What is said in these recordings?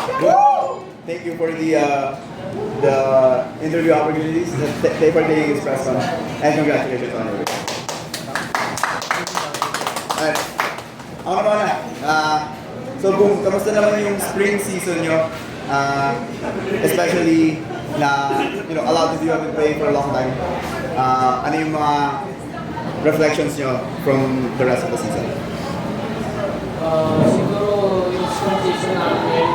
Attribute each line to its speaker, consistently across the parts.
Speaker 1: Good. Thank you for the interview opportunities. Thank you for taking this press con. And congratulations on it. Alright. Ako naman na. So boom, kamusta naman yung spring season nyo? Especially na, a lot of you have been playing for a long time. Ano yung mga reflections nyo from the rest of the season?
Speaker 2: Siguro yung spring season namin,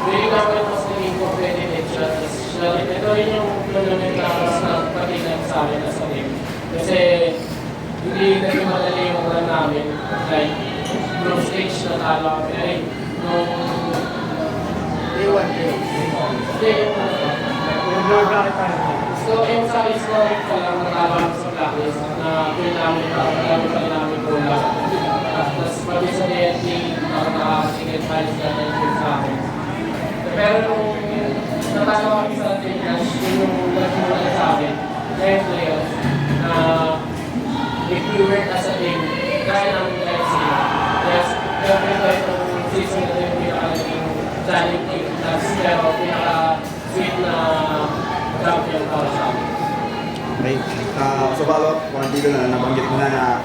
Speaker 2: really namin mas naging competitive siya. Ito rin yung tournament na mas nagpatinag sa amin as a team. Kasi hindi naging madali yung run namin. Like, group stage na talo kami ay nung day 1. So, yung sa historic pa lang natalo kami sa blacklist na pwede namin namin bola. Tapos pati sa DNT, nakatingin halos na nag-win sa akin. Pero nung natalo kami sa team crash, yun yung nagsimula sa akin, ngayon players, na if we work as a team, kaya namin kahit sila. Yes, pero itong season na yung pinaka-naging challenging, pero pinaka-sweet na champion para sa amin.
Speaker 1: Okay. So follow-up, kung dito na nabanggit mo na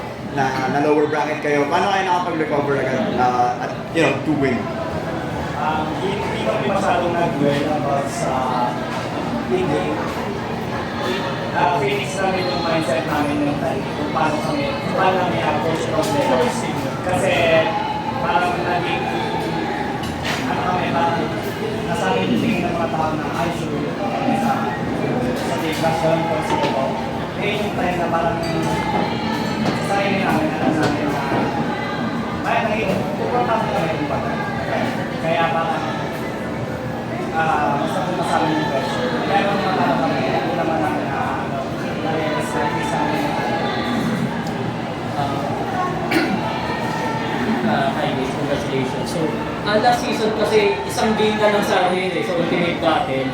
Speaker 1: lower bracket kayo, paano kayo nakapag-recover agad to win?
Speaker 3: Hindi kami masyadong nag-learn about sa game. Finish namin yung mindset namin ng time kung paano namin approach yung players. Kasi parang naging, parang nasabi yung tingin ng mga tao na ay sure sa team class yung possible. Kaya yung time na parang sa sarili namin, alam namin na ay naging importante kami yung bagay. Kaya parang basta kung masabi yung pressure. Kaya kung matalo kami, hindi naman namin na na-realize sa amin.
Speaker 4: Hi guys, congratulations. So, last season kasi isang game na lang sa akin sa Ultimate Battle.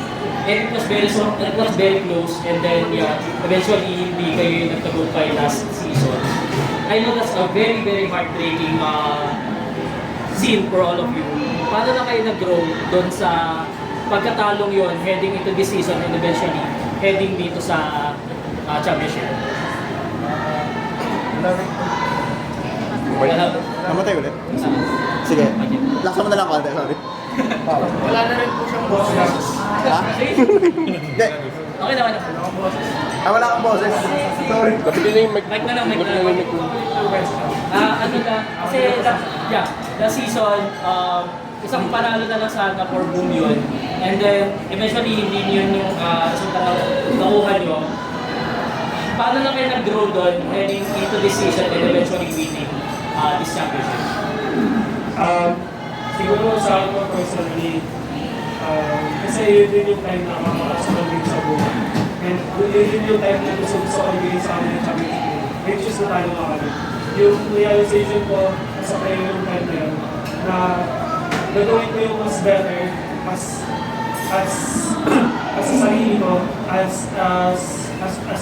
Speaker 4: And it was very close and then eventually hindi kayo yung nagtagumpay last season. I know that's a very, very heartbreaking scene for all of you. Paano na kayo nag-grow doon sa pagkatalong yon heading into this season and eventually heading dito sa championship?
Speaker 1: Namatay ulit? Sige. Laksan mo na lang konti, sorry.
Speaker 2: Wala na rin po siyang boses.
Speaker 1: Ha? Hindi.
Speaker 4: Okay naman na.
Speaker 1: Wala kang boses. Sorry.
Speaker 5: Kapit na yung mic.
Speaker 4: Mic na lang. Ano lang, kasi last season, isang panalo na lang sana for boom yun. And then, eventually, hindi yun yung resulta na nakuha nyo. Paano lang kayo nag-grow doon heading into this season and eventually winning this championship?
Speaker 6: Siguro sa ako personally, kasi yun din yung time na makakasunan din sa buhay. And yun din yung time na gusto ko ibigay sa amin ng championship. Which is na tayo na kami. Yung realization ko sa player yung time na yun, na gagawin ko yung mas better, as sa sarili ko, as a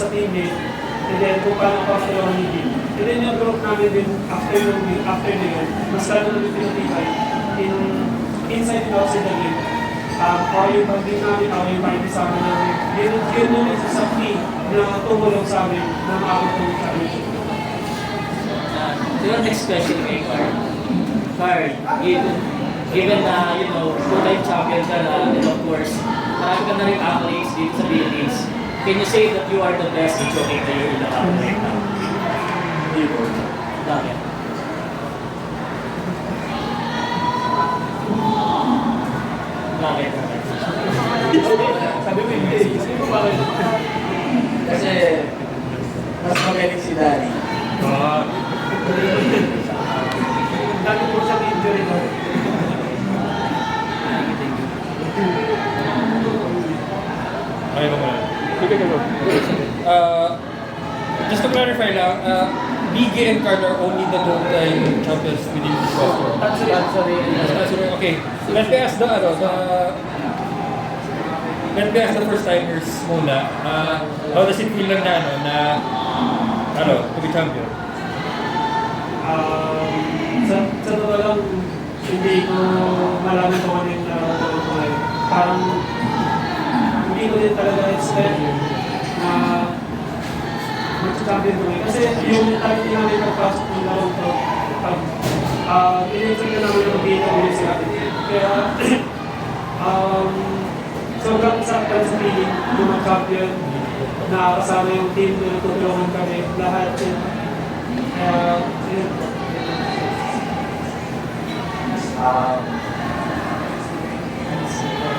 Speaker 6: teammate, and then kung paano ko ako yung hindi. And then yung group namin din after na yun, mas lalo namin pinatibay inside and outside the game. How yung pag-game namin, how yung pakikisama namin. Yun yung isa sa key na tumulong sa amin na maabot ng championship.
Speaker 4: So your next question kay Card. Card, given na, two-time champion ka na, and of course, marami ka na rin accolades dito sa Philippines. Can you say that you are the best in showcase that you're in the country right now? Bakit? Bakit?
Speaker 6: Sabi mo hindi. Sabi mo bakit?
Speaker 2: Kasi mas magaling si Danny.
Speaker 6: Dami po siyang injury na.
Speaker 5: Okay ba muna? Sige, go. Just to clarify lang, BG and Card are only the two-time champions within this roster. Okay. Let me ask the first-timers muna. How does it feel lang to be champion?
Speaker 6: Sa totoo lang, hindi ko malaman kung ano yung step na mag-champion kami. Kasi yung mentality namin pagpasok ng larong to, in-expect na namin yung data ulit sila. Kaya, sobrang saktan sa feeling yung mag-champion na kasama yung team na tutulungan kami lahat. Yun.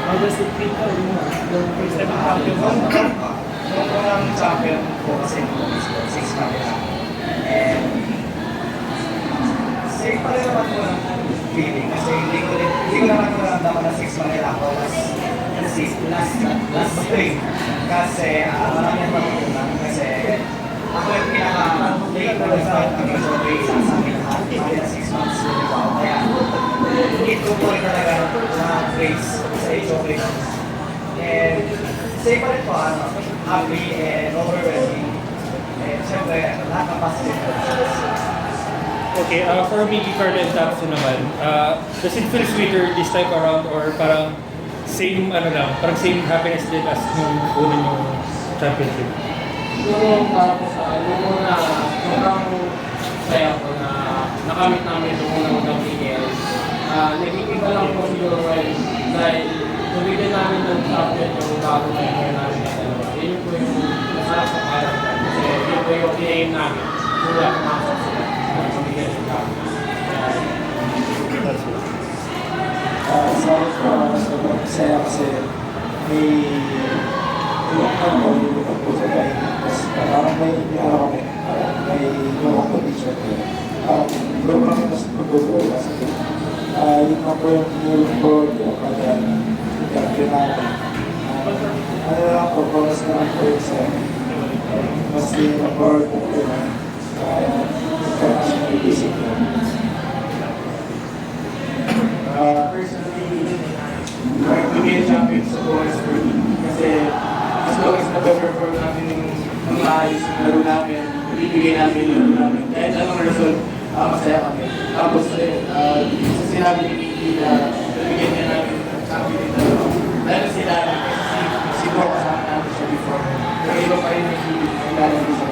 Speaker 6: How does it feel yung first time ang champion mo?
Speaker 3: Nung unang champion ko kasi nung 6 months na. And safe pa rin naman ko ng feeling kasi hindi ko naman ko naramdaman na 6 months ako last spring. Kasi marami ang matutunan kasi ako yung pinaka-late na nag-start ang race sa amin lahat. Hindi na 6 months yun, di ba? Kaya ito po rin talaga na race sa age of race. And safe pa rin po, happy and overwhelming. And syempre, lahat ng positive.
Speaker 5: Okay, for Miggy, Carlo, and Tapso naman, does it feel sweeter this time around or parang same parang same happiness din as nung unang yung championship?
Speaker 2: Yung para po sa yung una, sobrang saya ko na nakamit namin yung unang PKL. Naging iba lang po siguro ngayon dahil nabigyan namin ng champion yung bagong PKL namin na dalawa. Yun po yung masarap sa parang kasi yun po yung i-aim namin. Mula pumasok sila. Mabigyan yung champion.
Speaker 7: Sobrang saya kasi may ilang ako yung po sa guy. Tapos parang may araw kami, may ilang condition ko. Bro kami mas mag-go kasi yun na po yung new board yung kaya champion natin. Ano lang po, bonus na lang po yung sa mas yung board po yun. International basic ko. Personally, to be a champion sa bonus for me. Kasi as long as na-perform namin ng maayos yung laro namin, ibibigay namin yung laro namin. Kahit anong result, masaya kami. Tapos, sa sinabi ni Mickey na bigyan niya namin ng champion dito. Dahil sila, si Bro kasama namin siya before. Pero iba pa rin yung feeling ng lalagay siya.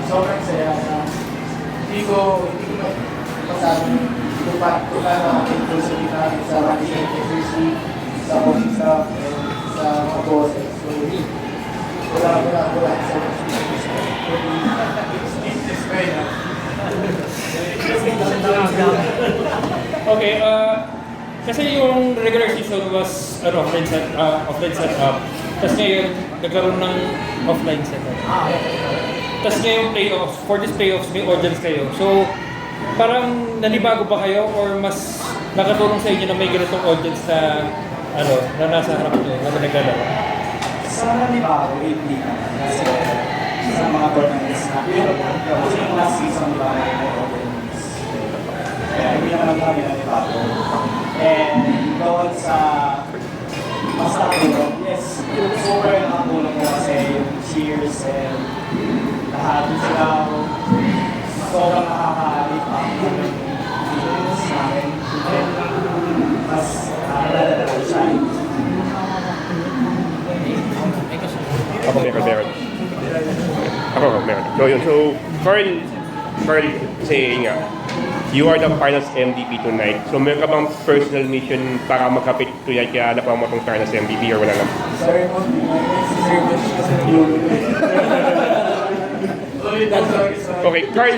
Speaker 7: Sobrang saya na hindi ko masabi kung paano mag-improve sa kita sa management exercise, sa coaching staff, and sa mga bosses. So, wala sa business ko yun.
Speaker 5: Okay, kasi yung regular season was offline setup. Tapos ngayon, nagkaroon ng offline setup. Tapos ngayon playoffs, for this playoffs, may audience kayo. So, parang nanibago ba kayo or mas nakatulong sa inyo na may ganitong audience na na nasa harap nyo, na naglalaro?
Speaker 3: Sana di ba ako, hindi naman. Kasi sa mga tournaments na yung last season di ba may audience. Kaya hindi naman kami na diba ako. And doon sa mas nakatulong, yes, super nakatulong ko kasi yung cheers and lahat yung sigaw. Sobrang nakaka-alip ang feelings namin. And mas nakakadala siya.
Speaker 8: Ako meron. So yun, Carl, saying nga, you are the finals MVP tonight. So meron ka bang personal mission para magkapit tonight kaya nakuha mo itong finals MVP or wala lang?
Speaker 7: Sorry mo, service kasi nag-ulo.
Speaker 8: Okay, Carl,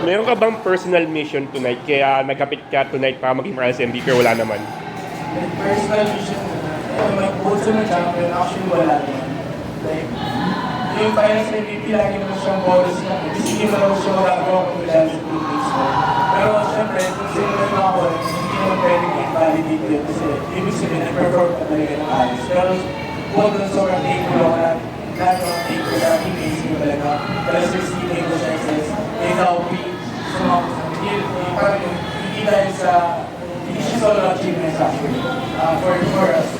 Speaker 8: meron ka bang personal mission tonight kaya nagkapit ka tonight para maging finals MVP or wala naman?
Speaker 7: Personal vision na mag-board sa champion, actually wala naman. Like, yung finals MVP lagi naman siyang bonus na. Hindi mo naman siya magagawa kung wala sa teammates mo. Pero syempre, kung sino na yung mga bonus, hindi naman pwedeng i-validate yun kasi ibig sabihin na-perform ka talaga ng ayos. Pero kung doon sobrang thankful ako na lahat ng thankful na teammates ko talaga. Pero sir Steve ko siya says, ikaw, sumama sa parang hindi dahil sa hindi siya solo achievements actually. For us.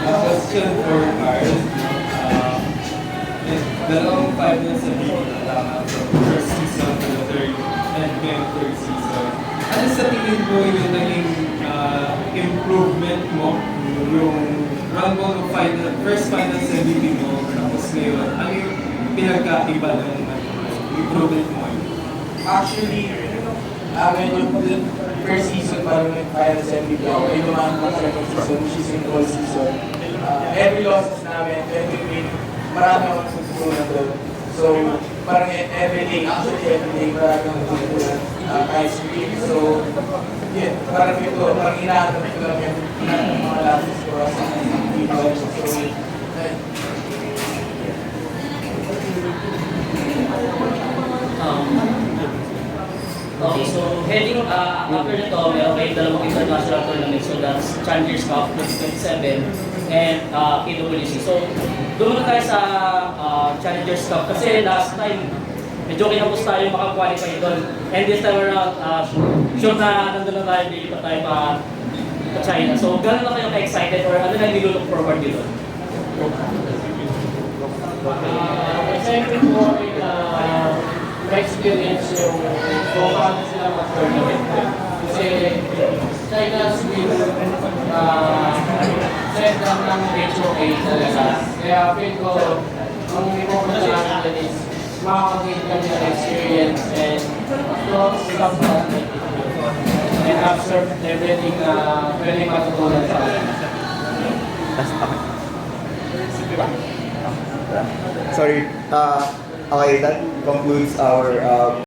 Speaker 9: Question for Carl. Dalawang finals na binigyan from first season to the third season. Ano sa tingin mo yung naging improvement mo yung round goal of first finals MVP mo, tapos ngayon, ano yung pinagkaiba ng improvement mo?
Speaker 7: Actually, amin yung first season parang nag-finals MVP ako. Yung naman ang second season, which is yung whole season. Every losses namin, every win, marami akong natutunan doon. So, parang every day, marami akong natutunan kahit speed. So, yeah, parang inaanap ko lang yung mga losses ko as an individual. So,
Speaker 4: Okay, so heading after nito, meron kayong dalawang international tournaments. So that's Challengers Cup 2027 and PWC. So doon muna tayo sa Challengers Cup kasi last time medyo kinapos tayo makakwalify doon. And this time around, sure na nandun na tayo, hindi pa tayo pa China. So gano'n na kayo ka-excited or ano na nilulook forward dito?
Speaker 2: Excited po ma-experience yung kung paano sila mag-tournament. Kasi China's been set lang ng HOA talaga. Kaya feel ko, ang ipupunta namin dyan is makakagain kami ng experience and become and observe everything na pwede matutunan sa akin.
Speaker 1: Sorry. Okay, that concludes our